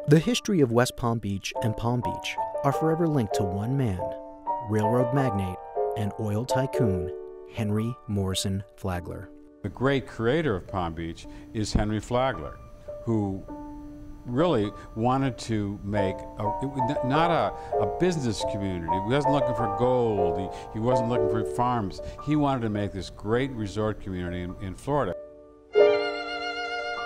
The history of West Palm Beach and Palm Beach are forever linked to one man, railroad magnate and oil tycoon Henry Morrison Flagler. The great creator of Palm Beach is Henry Flagler, who really wanted to make not a business community. He wasn't looking for gold. He wasn't looking for farms. He wanted to make this great resort community in Florida.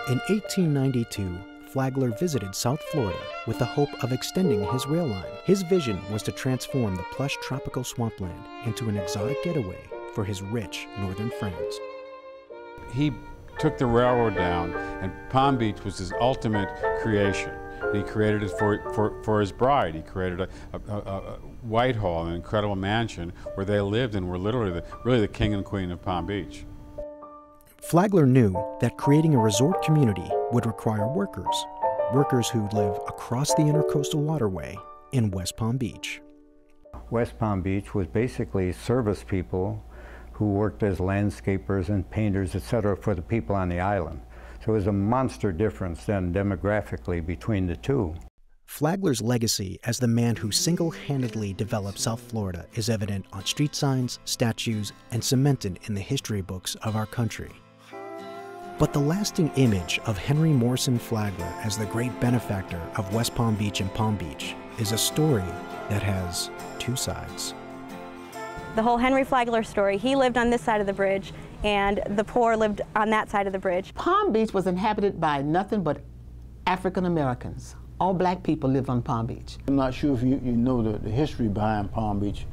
In 1892, Flagler visited South Florida with the hope of extending his rail line. His vision was to transform the plush tropical swampland into an exotic getaway for his rich northern friends. He took the railroad down, and Palm Beach was his ultimate creation. He created it for his bride. He created a Whitehall, an incredible mansion where they lived and were literally really the king and queen of Palm Beach. Flagler knew that creating a resort community would require workers who live across the Intercoastal Waterway in West Palm Beach. West Palm Beach was basically service people who worked as landscapers and painters, etc., for the people on the island. So it was a monster difference then demographically between the two. Flagler's legacy as the man who single-handedly developed South Florida is evident on street signs, statues, and cemented in the history books of our country. But the lasting image of Henry Morrison Flagler as the great benefactor of West Palm Beach and Palm Beach is a story that has two sides. The whole Henry Flagler story, he lived on this side of the bridge, and the poor lived on that side of the bridge. Palm Beach was inhabited by nothing but African Americans. All black people lived on Palm Beach. I'm not sure if you know the history behind Palm Beach.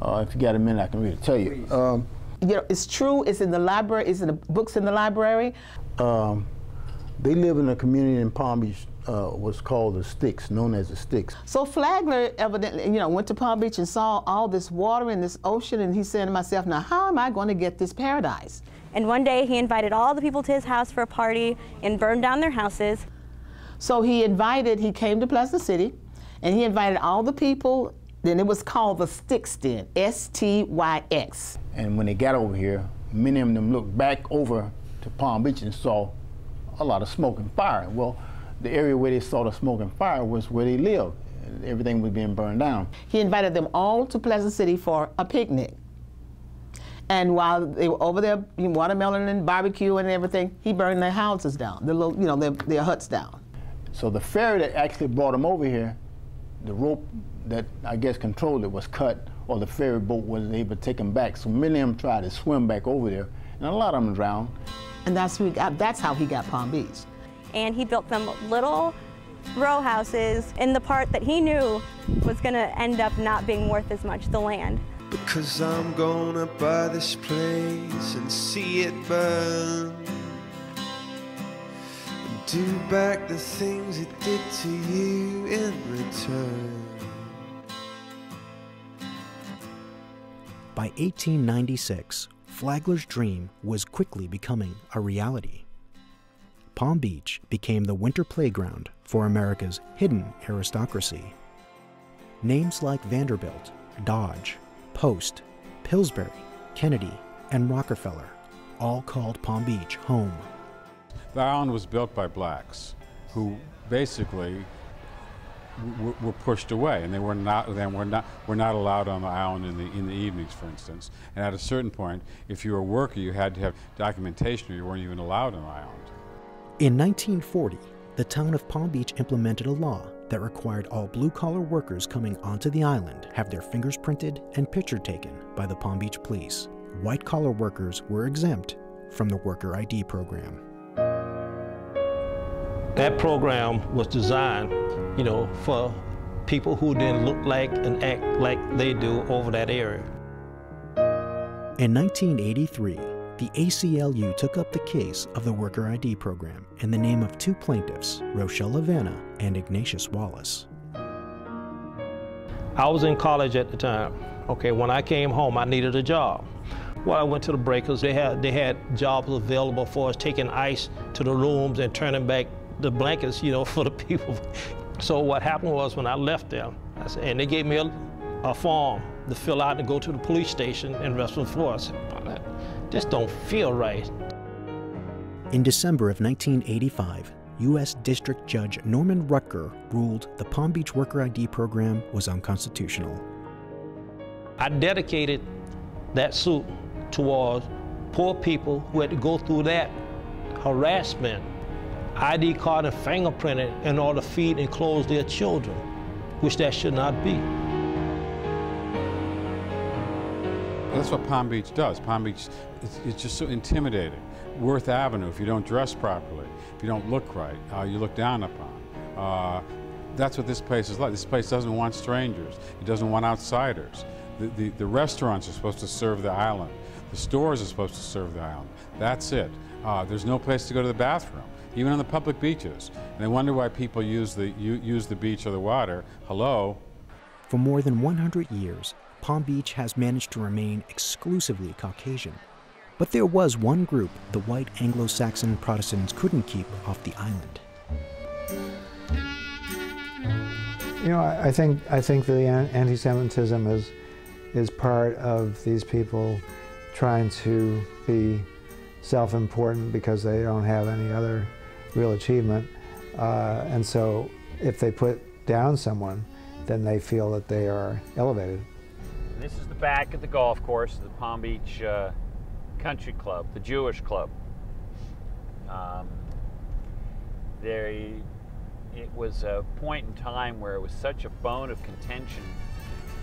If you got a minute, I can really tell you. You know, it's true, it's in the library, it's in the books in the library. They live in a community in Palm Beach, was called the Sticks, known as the Sticks. So Flagler evidently, you know, went to Palm Beach and saw all this water in this ocean, and he said to himself, now how am I going to get this paradise? And one day he invited all the people to his house for a party and burned down their houses. So he came to Pleasant City, and he invited all the people, then it was called the Sticks Den, S-T-Y-X. And when they got over here, many of them looked back over to Palm Beach and saw a lot of smoke and fire. Well, the area where they saw the smoke and fire was where they lived. Everything was being burned down. He invited them all to Pleasant City for a picnic. And while they were over there, watermelon and barbecue and everything, he burned their houses down, their little, their huts down. So the ferry that actually brought them over here, the rope that I guess controlled it was cut, or the ferry boat wasn't able to take them back. So many of them tried to swim back over there, and a lot of them drowned. And that's how he got Palm Beach. And he built them little row houses in the part that he knew was going to end up not being worth as much, the land. Because I'm gonna buy this place and see it burn, and do back the things it did to you in return. By 1896, Flagler's dream was quickly becoming a reality. Palm Beach became the winter playground for America's hidden aristocracy. Names like Vanderbilt, Dodge, Post, Pillsbury, Kennedy, and Rockefeller all called Palm Beach home. The island was built by blacks who basically were pushed away, and they were not allowed on the island in the evenings, for instance. And at a certain point, if you were a worker, you had to have documentation, or you weren't even allowed on the island. In 1940, the town of Palm Beach implemented a law that required all blue-collar workers coming onto the island have their fingers printed and picture taken by the Palm Beach Police. White-collar workers were exempt from the Worker ID program. That program was designed, for people who didn't look like and act like they do over that area. In 1983, the ACLU took up the case of the Worker ID program in the name of two plaintiffs, Rochelle Havana and Ignatius Wallace. I was in college at the time. Okay, when I came home, I needed a job. Well, I went to the breakers. They had jobs available for us, taking ice to the rooms and turning back the blankets, for the people. So what happened was when I left them, and they gave me a form to fill out and go to the police station in Western Florida. This don't feel right. In December of 1985, U.S. District Judge Norman Rutger ruled the Palm Beach Worker ID program was unconstitutional. I dedicated that suit towards poor people who had to go through that harassment, ID card and fingerprinting in order to feed and clothe their children, which that should not be. That's what Palm Beach does. Palm Beach, it's just so intimidating. Worth Avenue, if you don't dress properly, if you don't look right, you look down upon. That's what this place is like. This place doesn't want strangers. It doesn't want outsiders. The restaurants are supposed to serve the island. The stores are supposed to serve the island. That's it. There's no place to go to the bathroom, even on the public beaches. And they wonder why people use the beach or the water. Hello? For more than 100 years, Palm Beach has managed to remain exclusively Caucasian. But there was one group the white Anglo-Saxon Protestants couldn't keep off the island. You know, I think the anti-Semitism is part of these people trying to be self-important because they don't have any other real achievement. And so if they put down someone, then they feel that they are elevated. This is the back of the golf course of the Palm Beach Country Club, the Jewish club. It was a point in time where it was such a bone of contention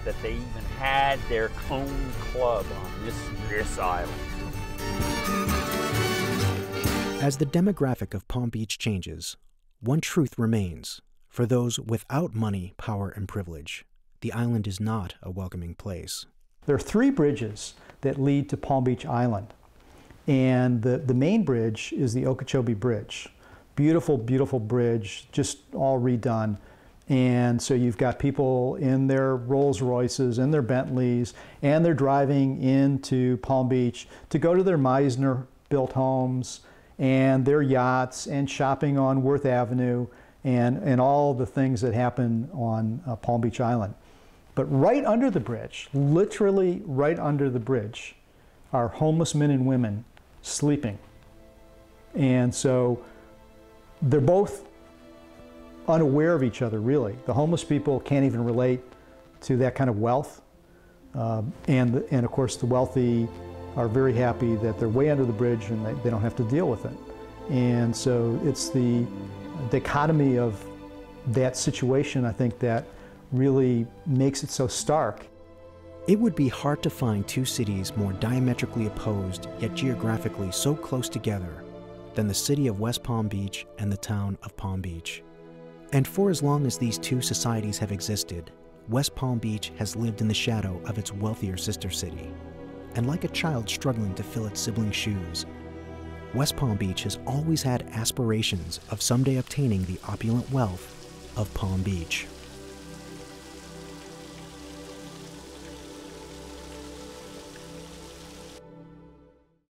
that they even had their own club on this island. As the demographic of Palm Beach changes, one truth remains. For those without money, power, and privilege, the island is not a welcoming place. There are 3 bridges that lead to Palm Beach Island. And the main bridge is the Okeechobee Bridge. Beautiful, beautiful bridge, just all redone. And so you've got people in their Rolls Royces, in their Bentleys, and they're driving into Palm Beach to go to their Meisner-built homes and their yachts and shopping on Worth Avenue and all the things that happen on Palm Beach Island. But right under the bridge, literally right under the bridge, are homeless men and women sleeping. And so they're both unaware of each other, really. The homeless people can't even relate to that kind of wealth. And of course, the wealthy are very happy that they're way under the bridge and they don't have to deal with it. And so it's the dichotomy of that situation, I think, that really makes it so stark. It would be hard to find 2 cities more diametrically opposed, yet geographically so close together, than the city of West Palm Beach and the town of Palm Beach. And for as long as these 2 societies have existed, West Palm Beach has lived in the shadow of its wealthier sister city. And like a child struggling to fill its sibling's shoes, West Palm Beach has always had aspirations of someday obtaining the opulent wealth of Palm Beach.